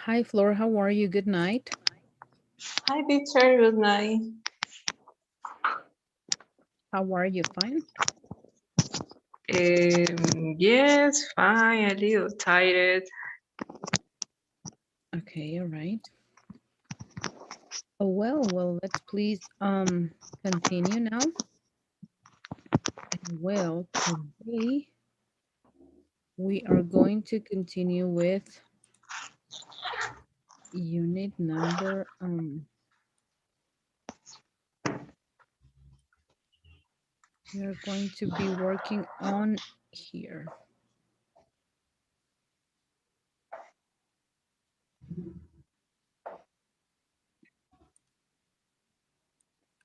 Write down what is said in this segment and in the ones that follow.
Hi, Flor. How are you? Good night. Hi, teacher. Good night. How are you? Fine? Yes, fine. A little tired. Okay, all right. Oh, well, let's please continue now. And well, today we are going to continue with unit number we are going to be working on here.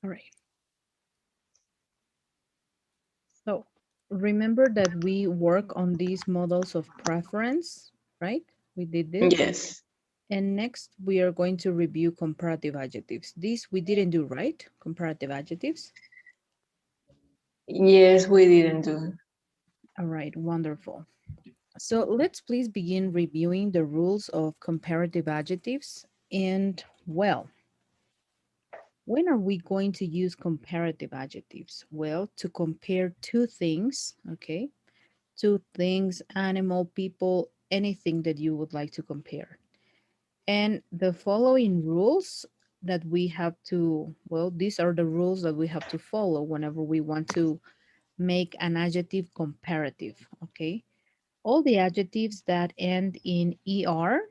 All right. So remember that we work on these models of preference, right? We did this. Yes. And next, we are going to review comparative adjectives. This we didn't do, right? Comparative adjectives. Yes, we didn't do. All right, wonderful. So let's please begin reviewing the rules of comparative adjectives. And well, when are we going to use comparative adjectives? Well, to compare two things, okay? Two things, animal, people, anything that you would like to compare. And the following rules that we have to, well, these are the rules that we have to follow whenever we want to make an adjective comparative, okay? All the adjectives that end in ER,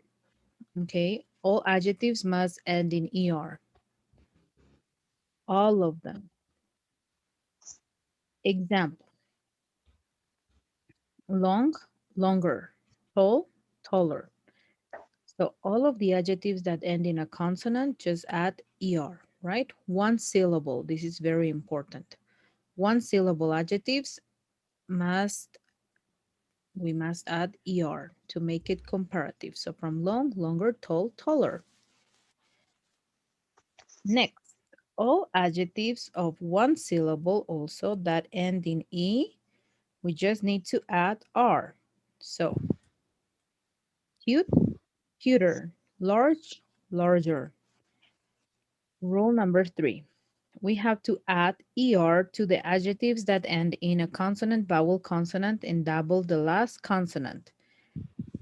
okay? All adjectives must end in ER, all of them. Example, long, longer, tall, taller. So all of the adjectives that end in a consonant just add ER, right? One syllable, this is very important. One syllable adjectives must, we must add ER to make it comparative. So from long, longer, tall, taller. Next, all adjectives of one syllable also that end in E, we just need to add R. So cute, cuter, large, larger. Rule number 3. We have to add ER to the adjectives that end in a consonant, vowel, consonant, and double the last consonant.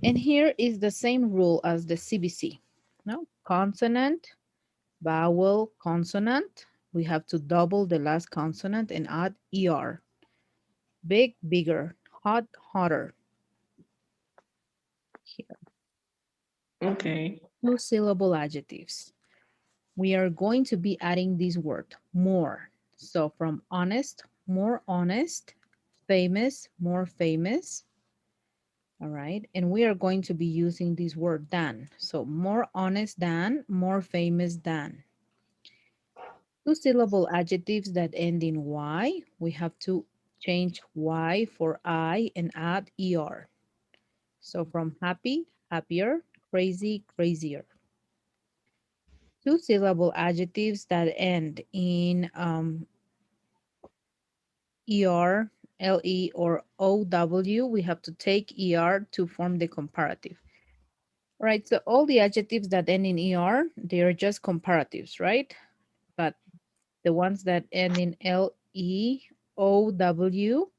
And here is the same rule as the CBC. No, consonant, vowel, consonant. We have to double the last consonant and add ER. Big, bigger, hot, hotter. Here, Okay. two syllable adjectives. We are going to be adding this word, more. So from honest, more honest, famous, more famous. All right. And we are going to be using this word than. So more honest than, more famous than. Two syllable adjectives that end in Y, we have to change Y for I and add ER. So from happy, happier, crazy, crazier. Two syllable adjectives that end in ER, LE, or OW, we have to take ER to form the comparative. Right, so all the adjectives that end in ER, they are just comparatives, right? But the ones that end in LE, OW,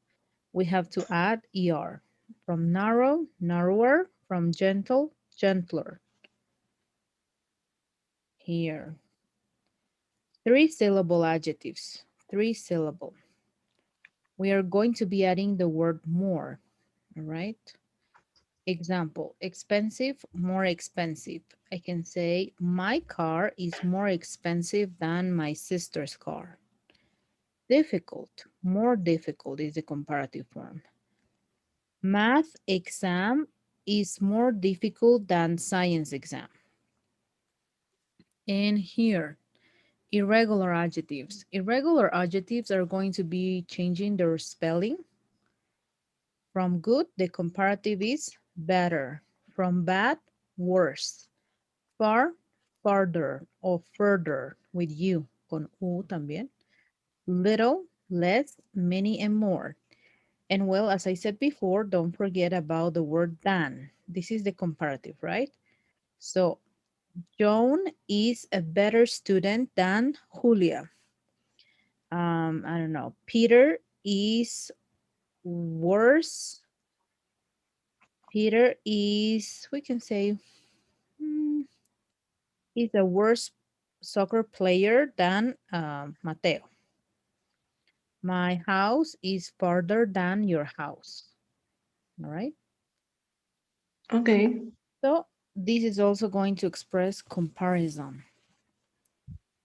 we have to add ER. From narrow, narrower, from gentle, gentler. Here. Three syllable adjectives, three syllable. We are going to be adding the word more, all right? Example, expensive, more expensive. I can say, my car is more expensive than my sister's car. Difficult, more difficult is the comparative form. Math exam is more difficult than science exam. And here, irregular adjectives. Irregular adjectives are going to be changing their spelling. From good, the comparative is better. From bad, worse. Far, farther, or further with you, con U también. Little, less, many, and more. And well, as I said before, don't forget about the word than. This is the comparative, right? So Joan is a better student than Julia. I don't know. Peter is worse. Peter is, we can say, mm, he's a worse soccer player than Mateo. My house is farther than your house. All right. Okay. So this is also going to express comparison.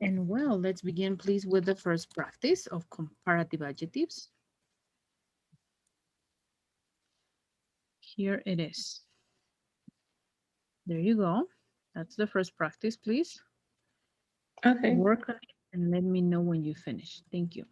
And well, let's begin please with the first practice of comparative adjectives. Here it is. There you go. That's the first practice, please. Okay. Work on it and let me know when you finish. Thank you.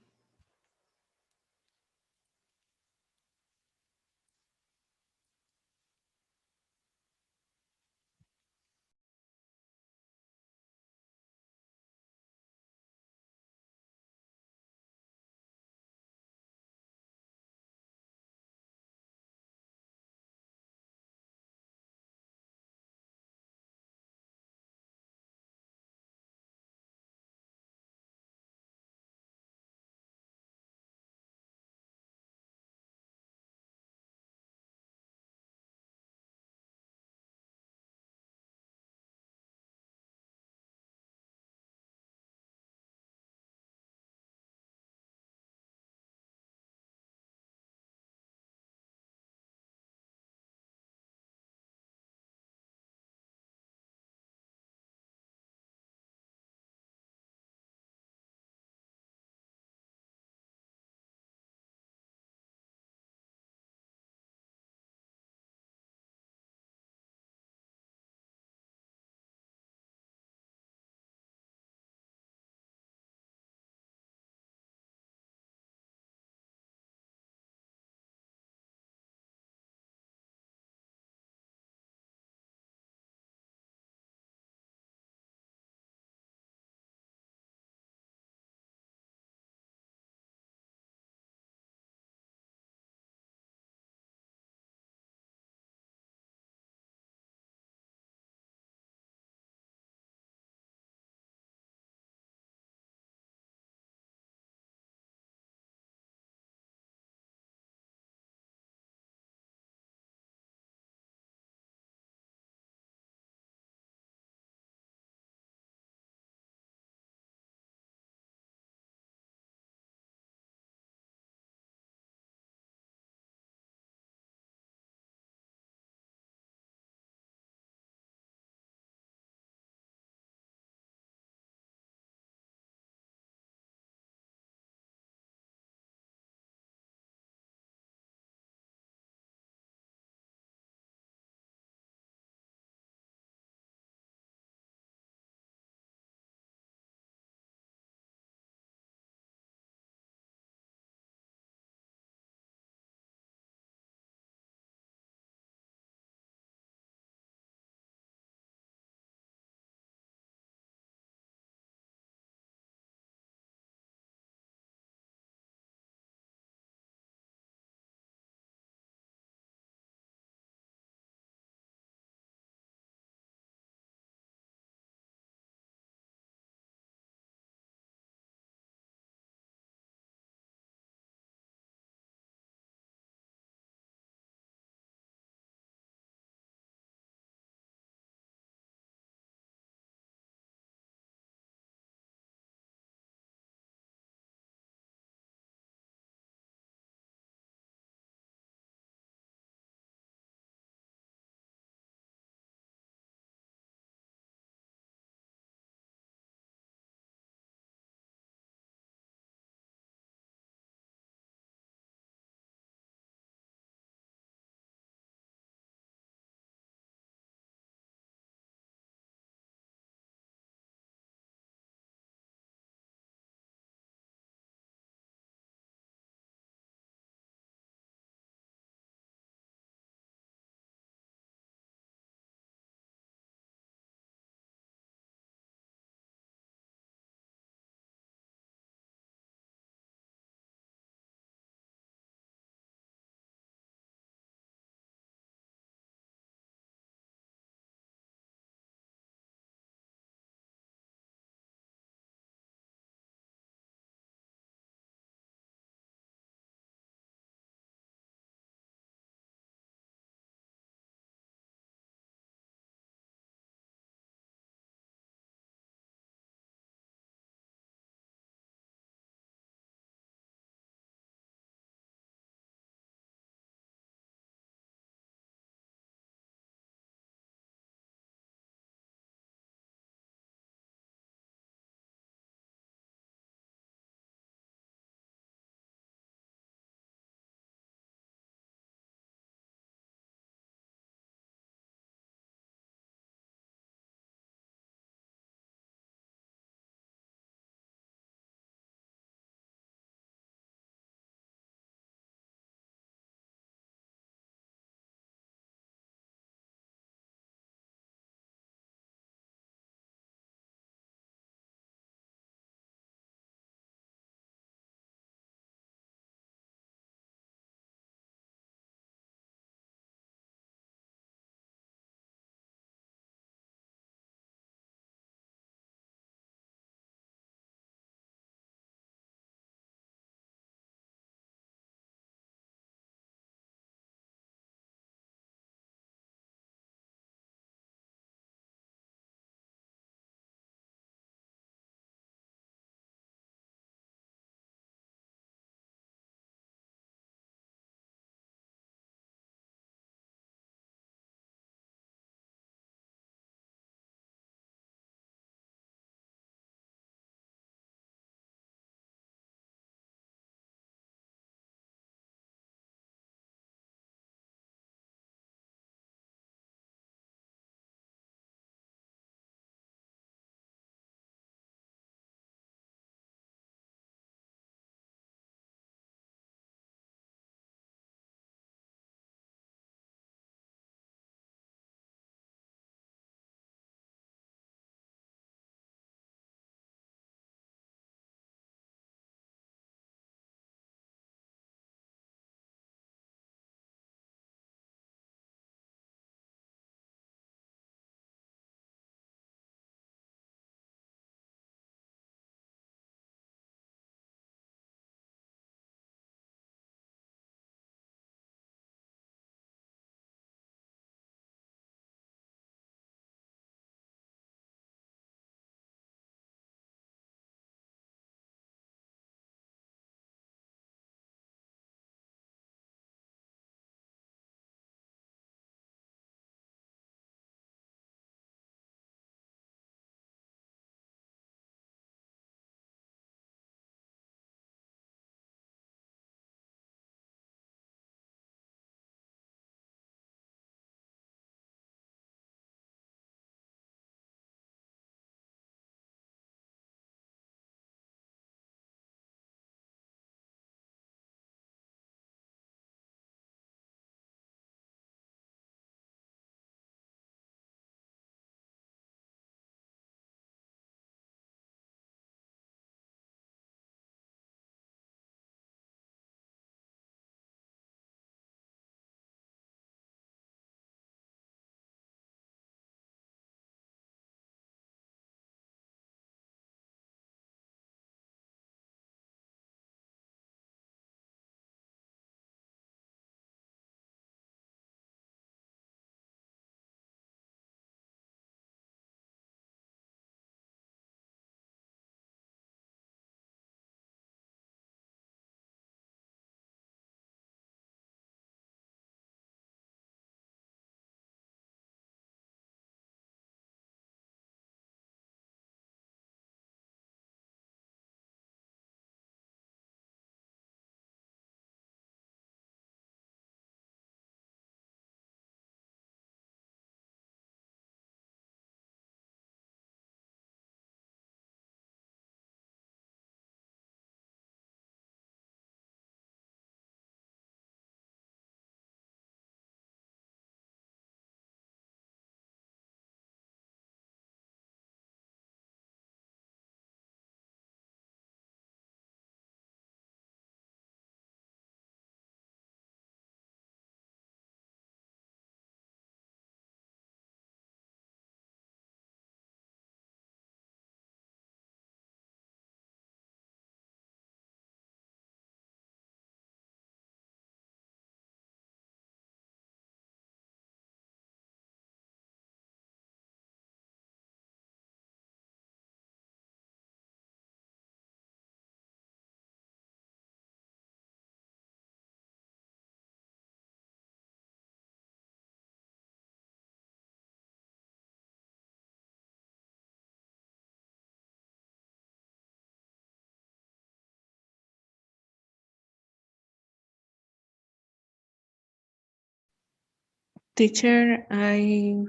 Teacher, I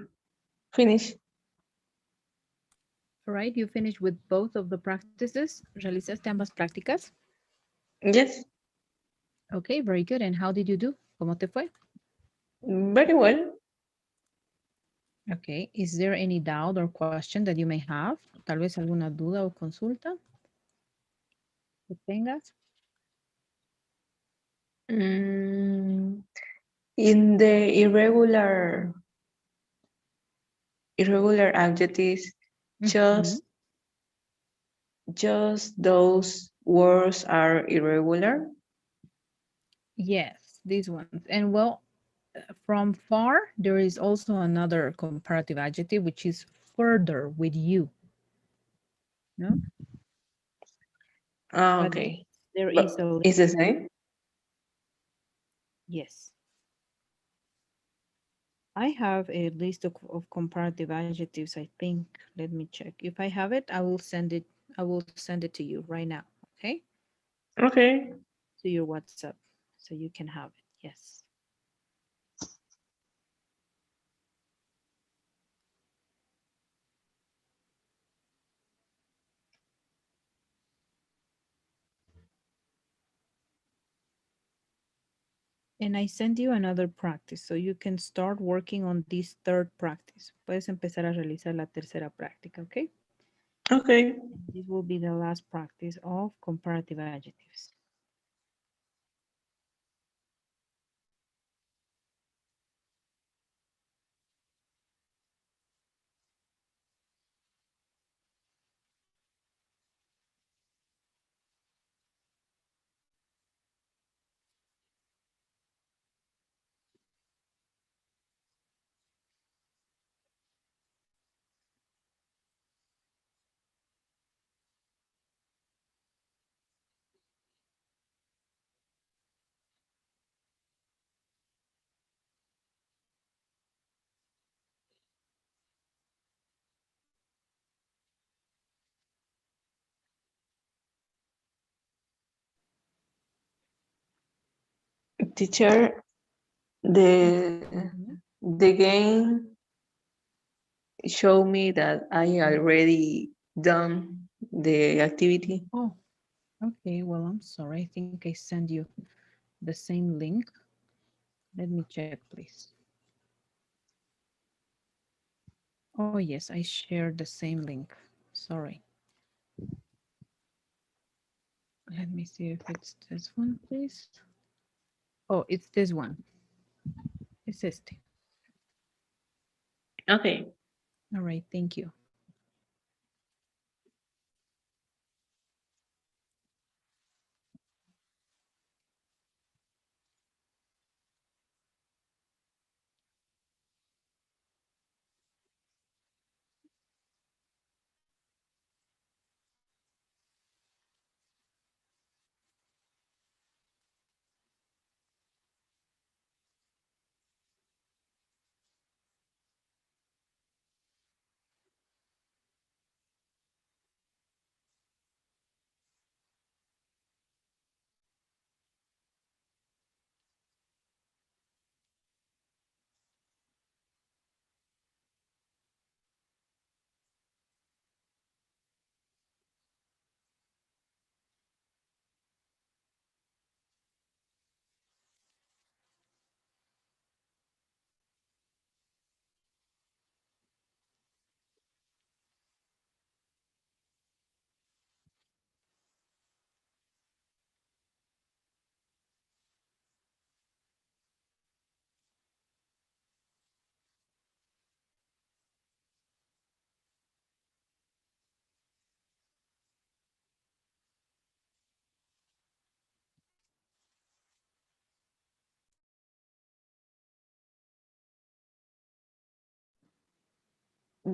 finished. All right, you finished with both of the practices. ¿Realizaste ambas prácticas? Yes, Okay, very good. And how did you do? ¿Cómo te fue? very well. Okay, is there any doubt or question that you may have? Tal vez alguna duda o consulta que tengas. Mm, in the irregular adjectives, Mhm. just those words are irregular. Yes, these ones. And well, from far, there is also another comparative adjective, which is further with you. No? Ah, But okay. there is But a it's link. the same? Yes. I have a list of comparative adjectives, I think. Let me check. If I have it, I will send it to you right now. Okay? Okay. To your WhatsApp so you can have it. Yes. And I send you another practice so you can start working on this third practice. Puedes empezar a realizar la tercera práctica, okay? Okay. And this will be the last practice of comparative adjectives. Teacher, the Mhm. the game show me that I already done the activity. Oh, okay. Well, I'm sorry. I think I sent you the same link. Let me check, please. Oh, yes, I shared the same link. Sorry. Let me see if it's this one, please. Oh, it's this one. It's este. Okay. All right, thank you.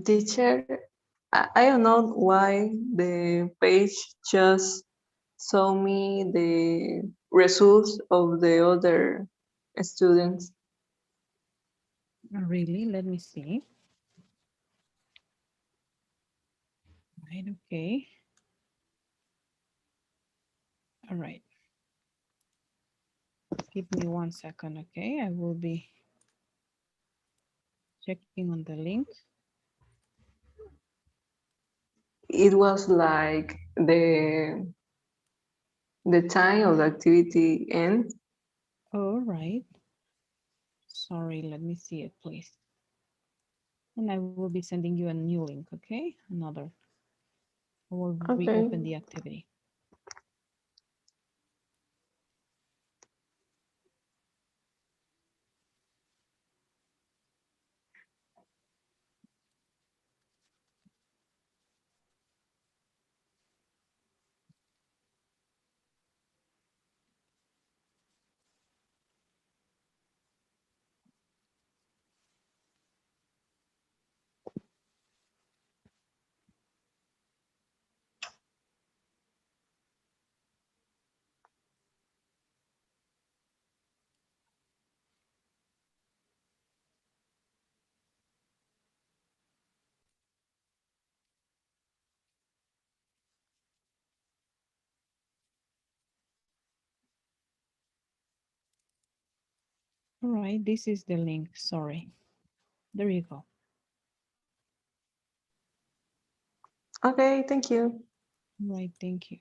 Teacher, I don't know why the page just show me the results of the other students. Really? Let me see. Right, okay. All right. Give me 1 second, okay? I will be checking on the link. It was like the time of the activity ends. All right. Sorry, let me see it, please. And I will be sending you a new link, okay? Another. I will Okay. reopen the activity. All right, this is the link. Sorry. There you go. Okay, thank you. All right, thank you.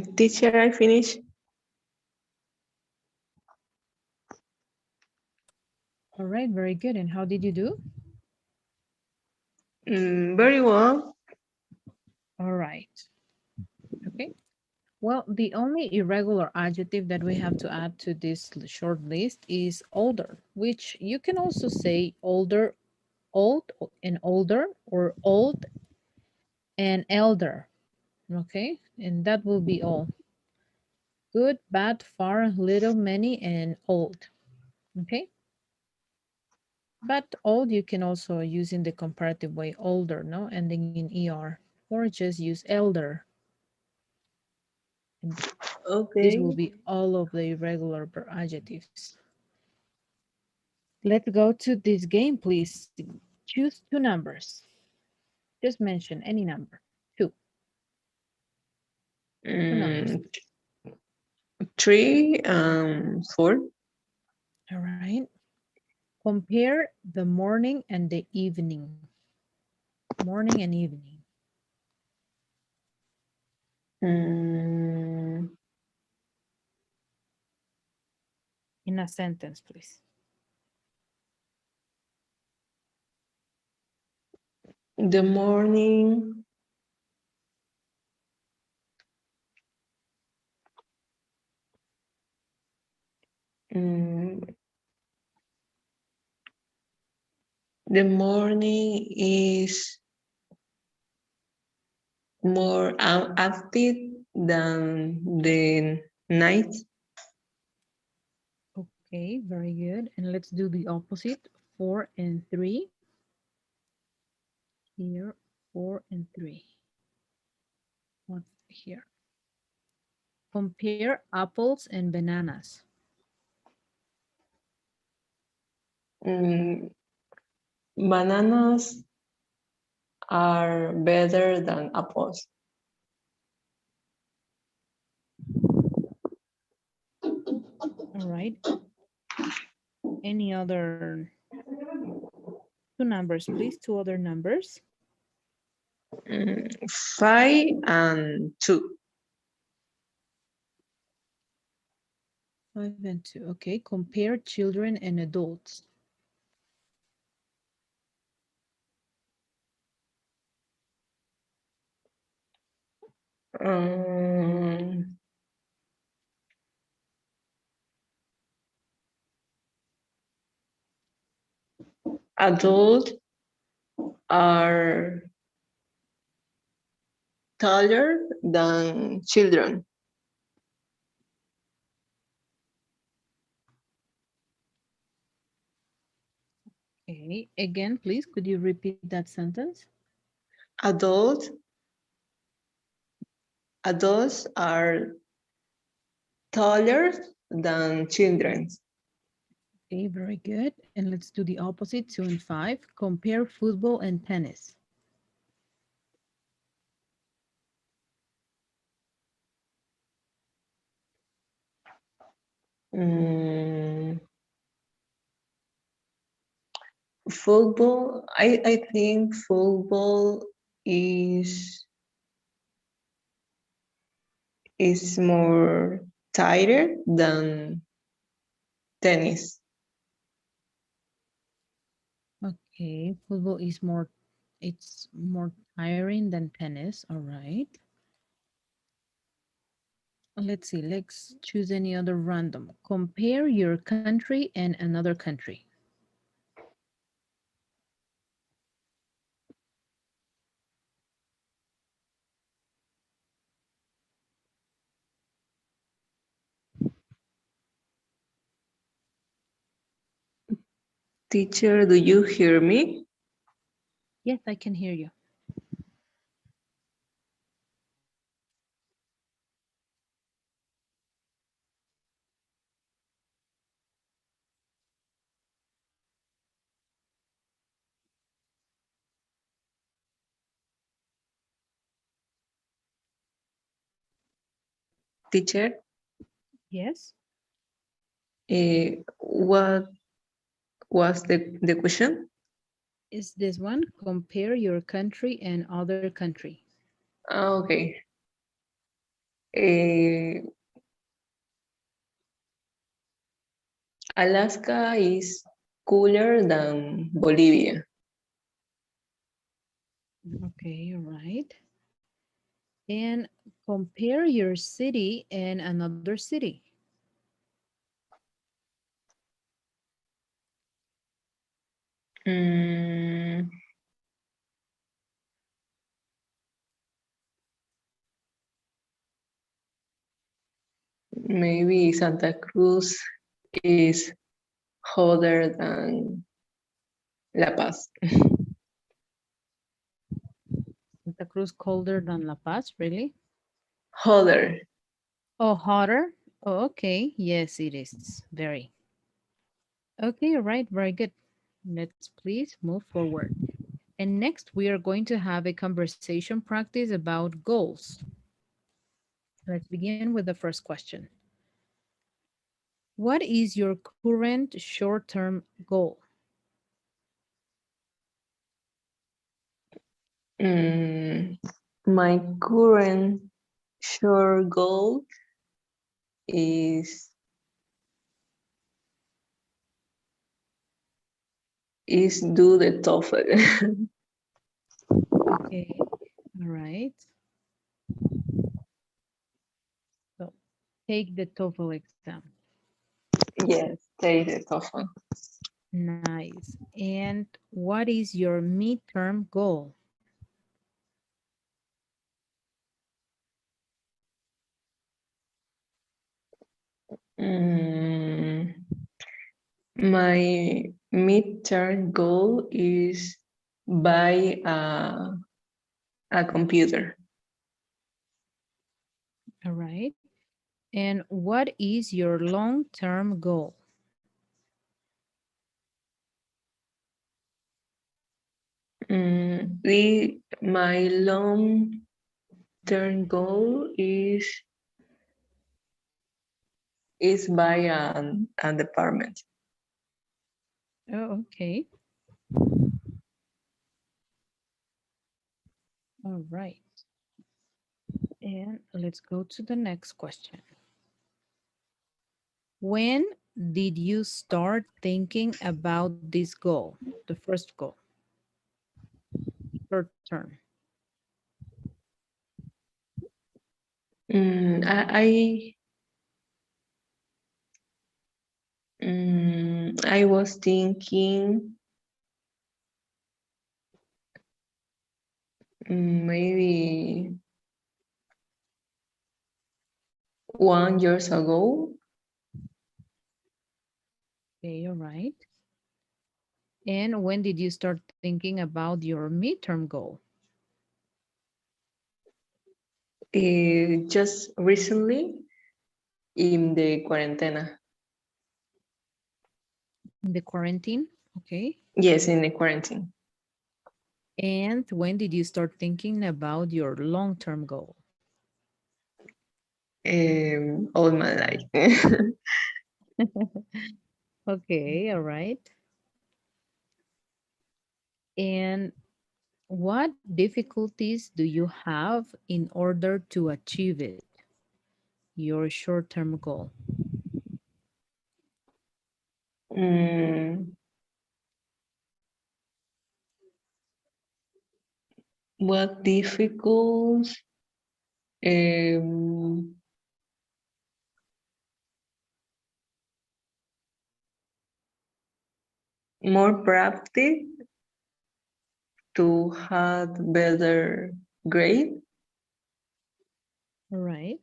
Teacher, I finished. All right, very good. And how did you do? Very well. All right. Okay. Well, the only irregular adjective that we have to add to this short list is older, which you can also say older, old and older, or old and elder. Okay. And that will be all. Good, bad, far, little, many, and old. Okay. But old you can also use in the comparative way older, no, ending in er, or just use elder. And this will Okay. be all of the irregular adjectives. Let's go to this game, please. Choose two numbers. Just mention any number. Two. Two numbers, Mm, please. 3, 4. All right. Compare the morning and the evening. Morning and evening. Mm, In a sentence, please. the morning. Mm, the morning is more active than the night. Okay, very good. And let's do the opposite. 4 and 3. Here, 4 and 3. What's here? Compare apples and bananas. Mm, bananas are better than apples. All right. Any other two numbers, please? Two other numbers. 5 and 2. 5 and 2. Okay. Compare children and adults. Um, adults are taller than children. Okay. Again, please, could you repeat that sentence? Adults adults are taller than children. Okay, very good. And let's do the opposite. 2 and 5. Compare football and tennis. Mm, football, I think football is is more tighter than tennis. Okay, football is more, it's more tiring than tennis. All right. Let's see, let's choose any other random. Compare your country and another country. Teacher, do you hear me? Yes, I can hear you. Teacher, Yes. what was the question? Is this one? Compare your country and other country. Ah, okay. Eh, Alaska is cooler than Bolivia. Okay, all right. And compare your city and another city. Mm, Maybe Santa Cruz is hotter than La Paz. Santa Cruz colder than La Paz, really? Hotter. Oh, hotter? Oh, okay. Yes, it is. Very. Okay, all right. Very good. Let's please move forward. And next, we are going to have a conversation practice about goals. Let's begin with the first question. What is your current short-term goal? Mm, my current short goal is do the TOEFL. Okay, all right. So take the TOEFL exam. Yes, take the TOEFL. Nice. And what is your midterm goal? Mm, my midterm goal is buy a computer. All right. And what is your long-term goal? My long term goal is buy an apartment. Oh, okay. All right. And let's go to the next question. When did you start thinking about this goal, the first goal, short term? Mm, I was thinking maybe 1 years ago. Okay, all right. And when did you start thinking about your midterm goal? Just recently in the quarantena. In the quarantine? Okay. Yes, in the quarantine. And when did you start thinking about your long-term goal? All my life. Okay, all right. And what difficulties do you have in order to achieve it, your short-term goal? Mm, what difficult? Um, More practice to have better grade. All right.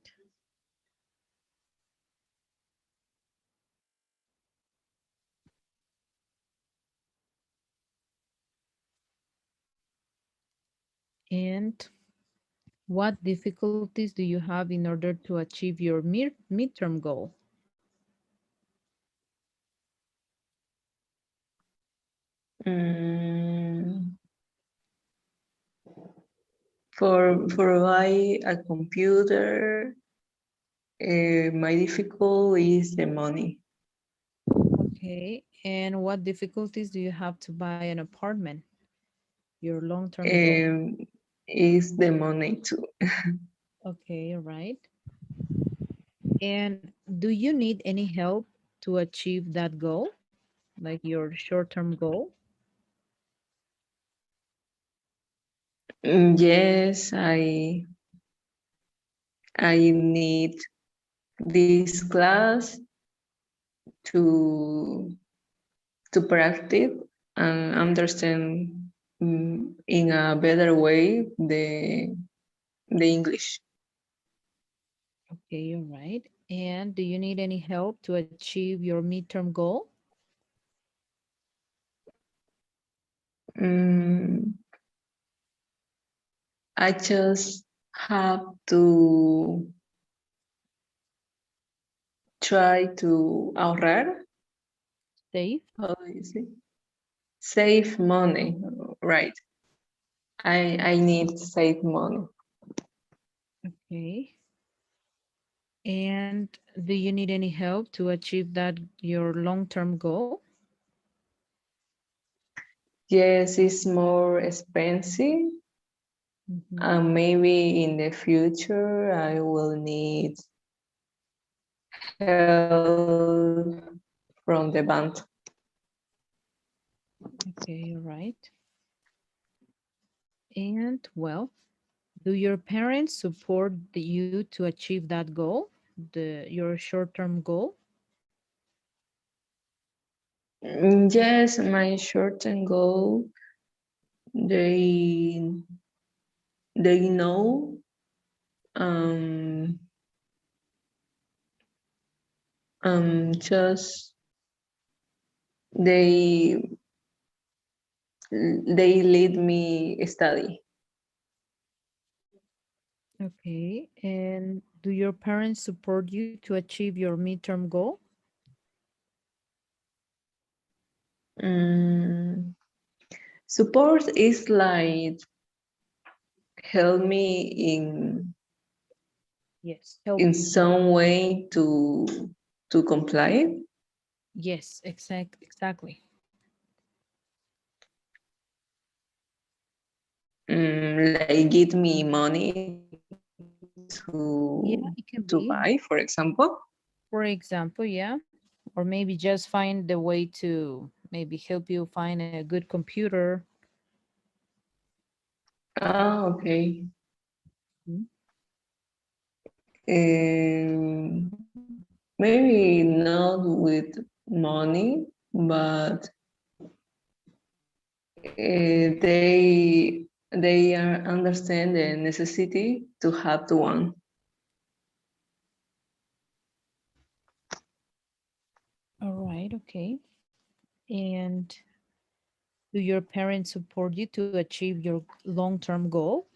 And what difficulties do you have in order to achieve your midterm goal? Mm, for buy a computer, my difficult is the money. Okay. And what difficulties do you have to buy an apartment, your long-term goal? Um, is the money too. Okay, all right. And do you need any help to achieve that goal, like your short-term goal? Yes, I need this class to to practice and understand in a better way the English. Okay, you're right. And do you need any help to achieve your midterm goal? Mm, I just have to try to ahorrar. Safe. How do you say? Save money, right? I need to save money. Okay. And do you need any help to achieve that your long-term goal? Yes, it's more expensive. Mhm. And maybe in the future I will need help from the bank. Okay, you're right. And well, do your parents support you to achieve that goal, your short-term goal? Yes, my short-term goal, they they know, um just they they let me study. Okay. And do your parents support you to achieve your midterm goal? Mm, Support is like help me Yes, help in you. some way to comply. Yes, exactly. Like give me money Yeah, to it can buy, be. for example. For example, yeah. Or maybe just find the way to maybe help you find a good computer. Ah, okay. Mhm. Maybe not with money, but they are understand the necessity to have the one. All right, okay. And do your parents support you to achieve your long-term goal?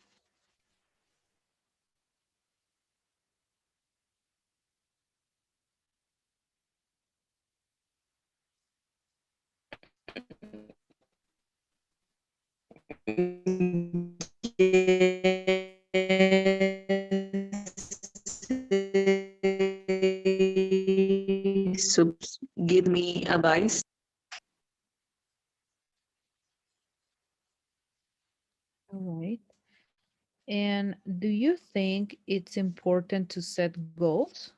Give me advice. All right. And do you think it's important to set goals?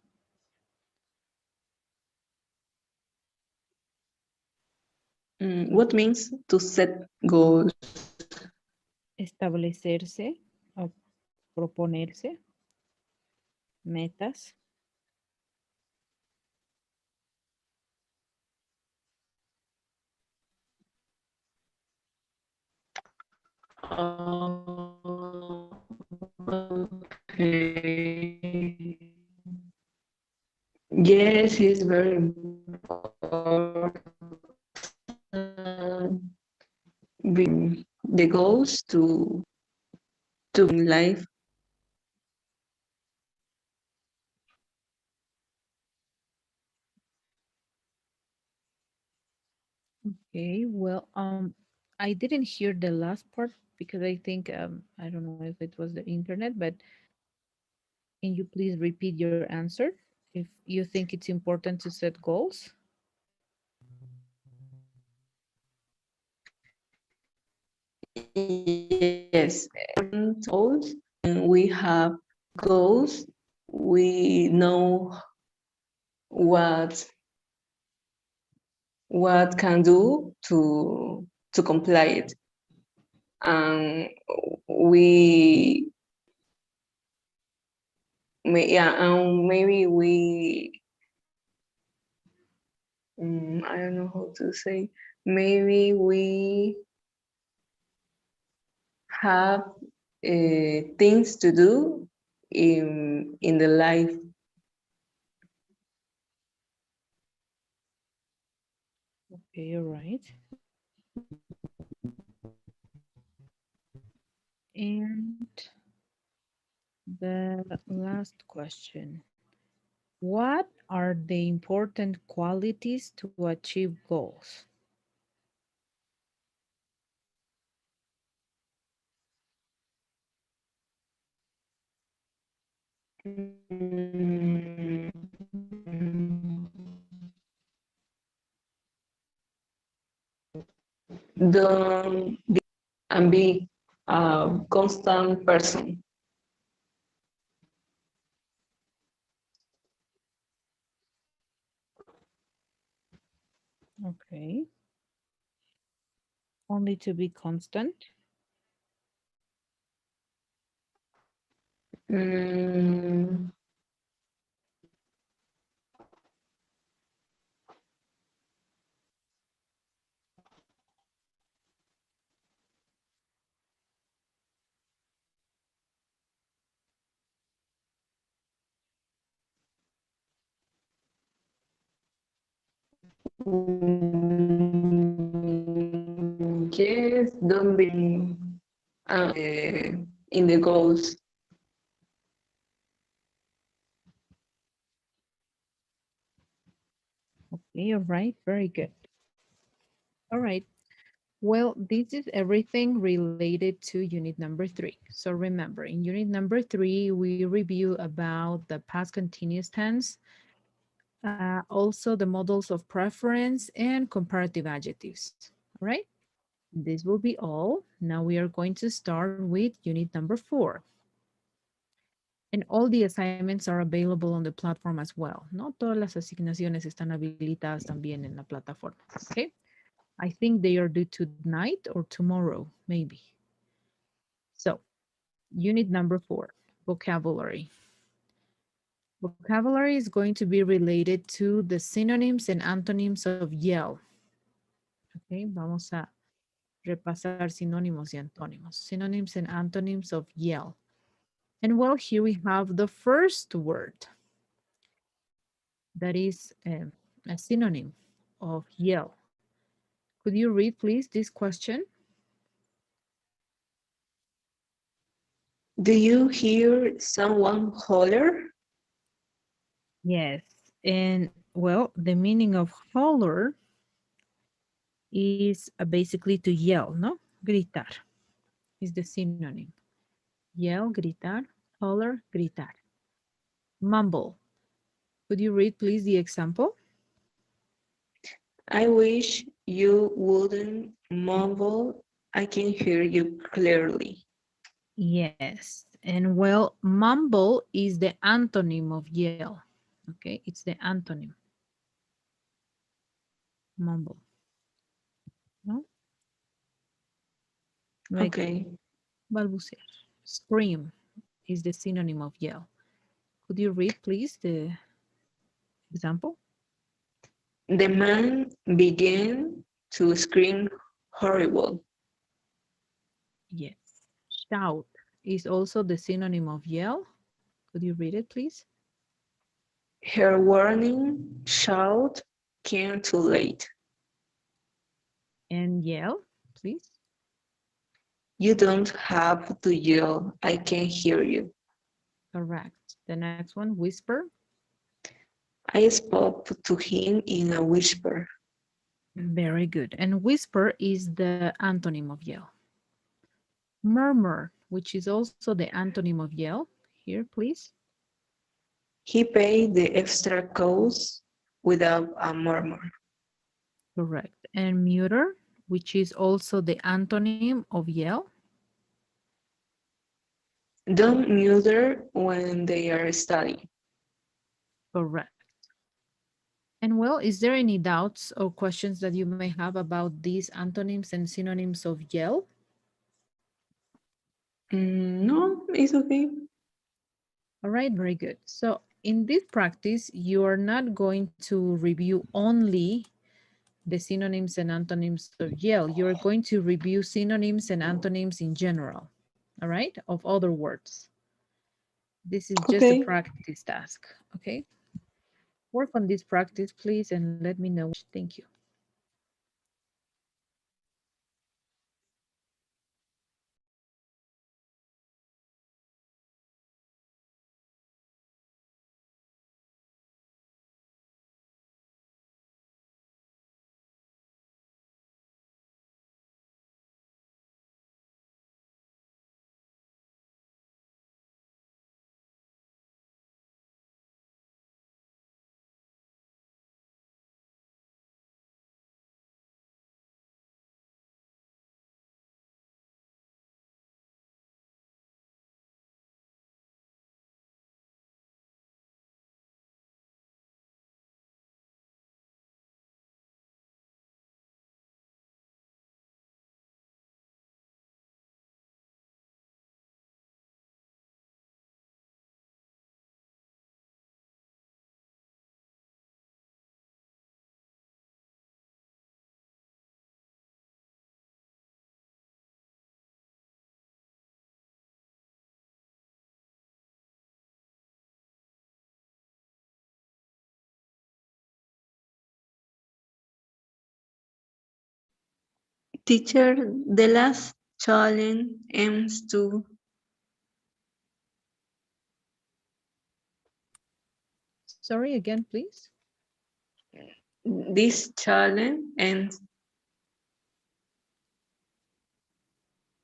What means to set goals? Establecerse o proponerse metas. Okay. Yes, it's very important. The goals to in life. Okay, well, I didn't hear the last part because I think I don't know if it was the internet, but can you please repeat your answer? If you think it's important to set goals? Yes, goals, and we have goals. We know what can do to comply it. And we yeah, and maybe we I don't know how to say, maybe we have things to do in the life. Okay, all right. And the last question. What are the important qualities to achieve goals? Don't be and be a constant person. Okay. Only to be constant. Mm, yes, don't be in the goals. Okay, all right. Very good. All right. Well, this is everything related to unit number 3. So remember, in unit number 3, we review about the past continuous tense, also the models of preference and comparative adjectives. All right. This will be all. Now we are going to start with unit number 4. And all the assignments are available on the platform as well. No todas las asignaciones están habilitadas también en la plataforma. Okay. I think they are due tonight or tomorrow, maybe. So, unit number 4, vocabulary. Vocabulary is going to be related to the synonyms and antonyms of yell. Okay, vamos a repasar sinónimos y antónimos. Synonyms and antonyms of yell. And well, here we have the first word that is a synonym of yell. Could you read, please, this question? Do you hear someone holler? Yes. And well, the meaning of holler is basically to yell, no? Gritar is the synonym. Yell, gritar, holler, gritar. Mumble. Could you read, please, the example? I wish you wouldn't mumble. I can hear you clearly. Yes. And well, mumble is the antonym of yell. Okay, it's the antonym. Mumble. No? Like Okay. balbucear. Scream is the synonym of yell. Could you read, please, the example? The man began to scream horrible. Yes. Shout is also the synonym of yell. Could you read it, please? Her warning shout came too late. And yell, please. You don't have to yell. I can hear you. Correct. The next one, whisper. I spoke to him in a whisper. Very good. And whisper is the antonym of yell. Murmur, which is also the antonym of yell. Here, please. He paid the extra cost without a murmur. Correct. And muter, which is also the antonym of yell. Don't mutter when they are studying. Correct. And well, is there any doubts or questions that you may have about these antonyms and synonyms of yell? No, it's okay. All right, very good. So in this practice, you are not going to review only the synonyms and antonyms of yell. You're going to review synonyms and antonyms in general, all right, of other words. This is just a Okay. practice task, okay? Work on this practice, please, and let me know. Thank you. Teacher, the last challenge aims to Sorry again, please. this challenge ends.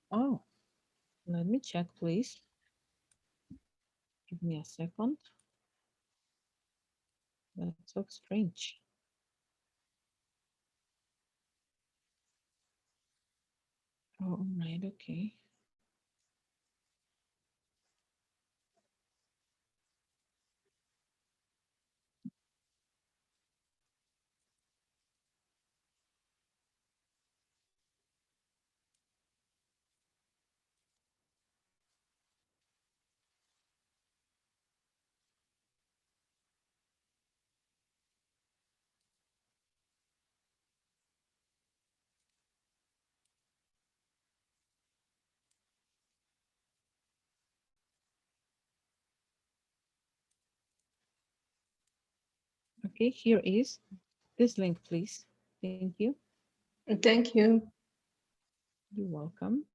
Oh, let me check, please. Give me a second. That's so strange. Oh, all right, okay. Okay, here is this link, please. Thank you. Thank you. You're welcome.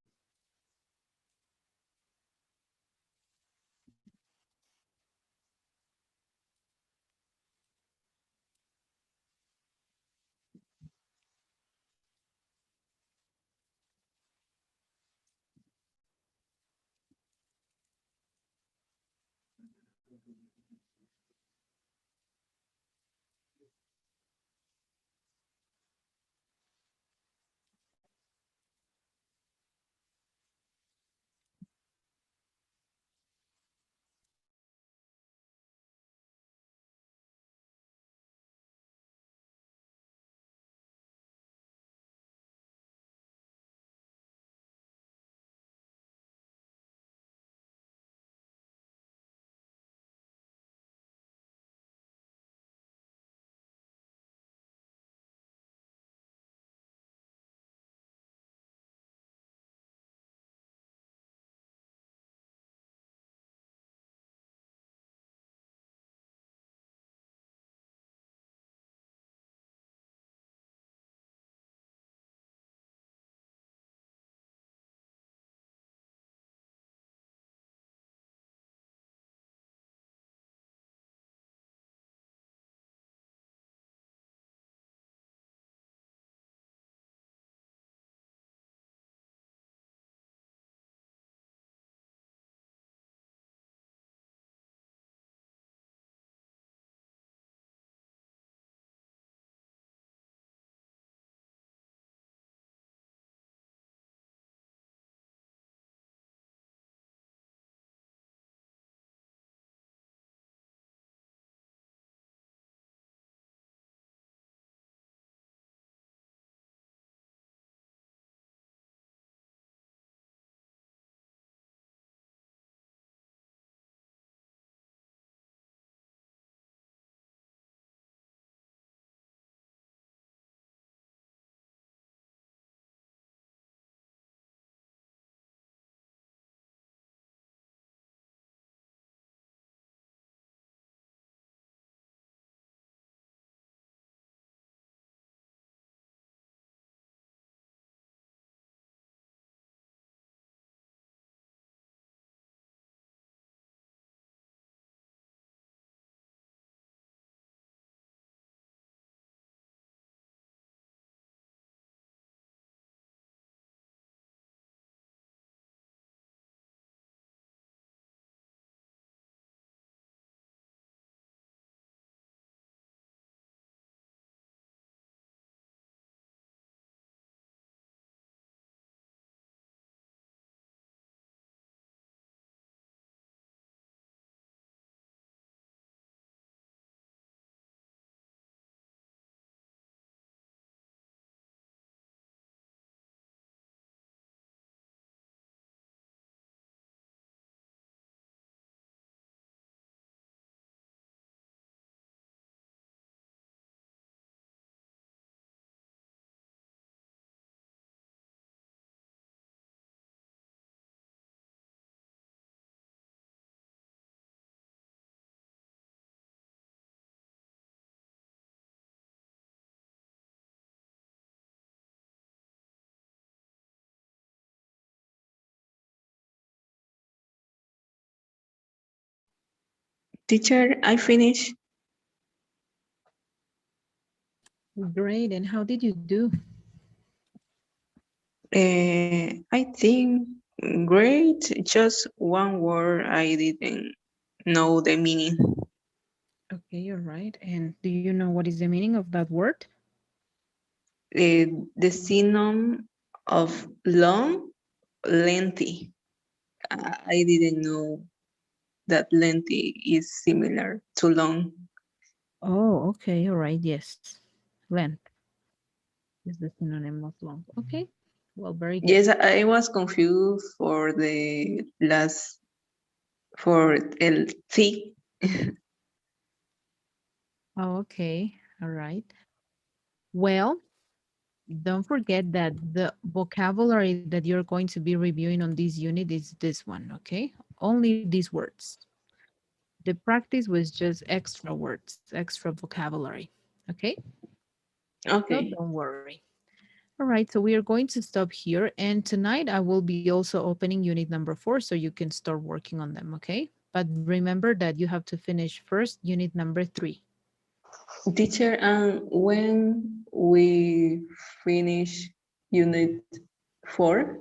Teacher, I finished. Great. And how did you do? I think great. Just one word I didn't know the meaning. Okay, you're right. And do you know what is the meaning of that word? The synonym of long, lengthy. I didn't know that lengthy is similar to long. Oh, okay. All right. Yes. Length is the synonym of long. Okay. Well, very good. Yes, I was confused for the last for el thick. Oh, okay. All right. Well, don't forget that the vocabulary that you're going to be reviewing on this unit is this one, okay? Only these words. The practice was just extra words, extra vocabulary, okay? So Okay, don't worry. All right, so we are going to stop here. And tonight I will be also opening unit number 4 so you can start working on them, okay? But remember that you have to finish first unit number 3. teacher, and when we finish unit 4,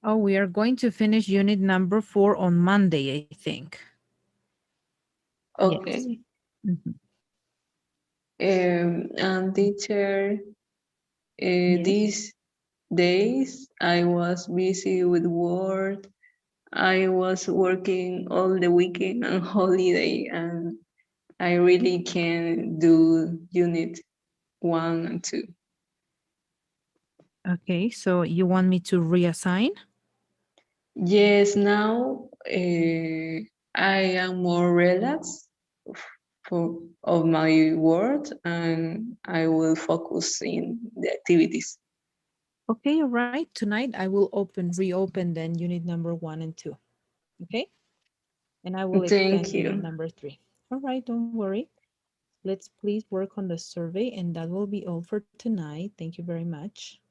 Oh, we are going to finish unit number 4 on Monday, I think. Yes. okay. Mhm. And teacher, Yes. these days I was busy with work. I was working all the weekend and holiday, and I really can do unit 1 and 2. Okay, so you want me to reassign? Yes, now I am more relaxed for of my work, and I will focus in the activities. Okay, all right. Tonight I will reopen then unit number 1 and 2. Okay? And I will extend Thank unit you. number 3. All right, don't worry. Let's please work on the survey, and that will be all for tonight. Thank you very much.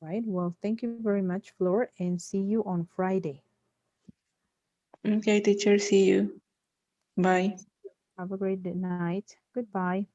Right. Well, thank you very much, Flor, and see you on Friday. Okay, teacher, see you. Bye. Have a great night. Goodbye.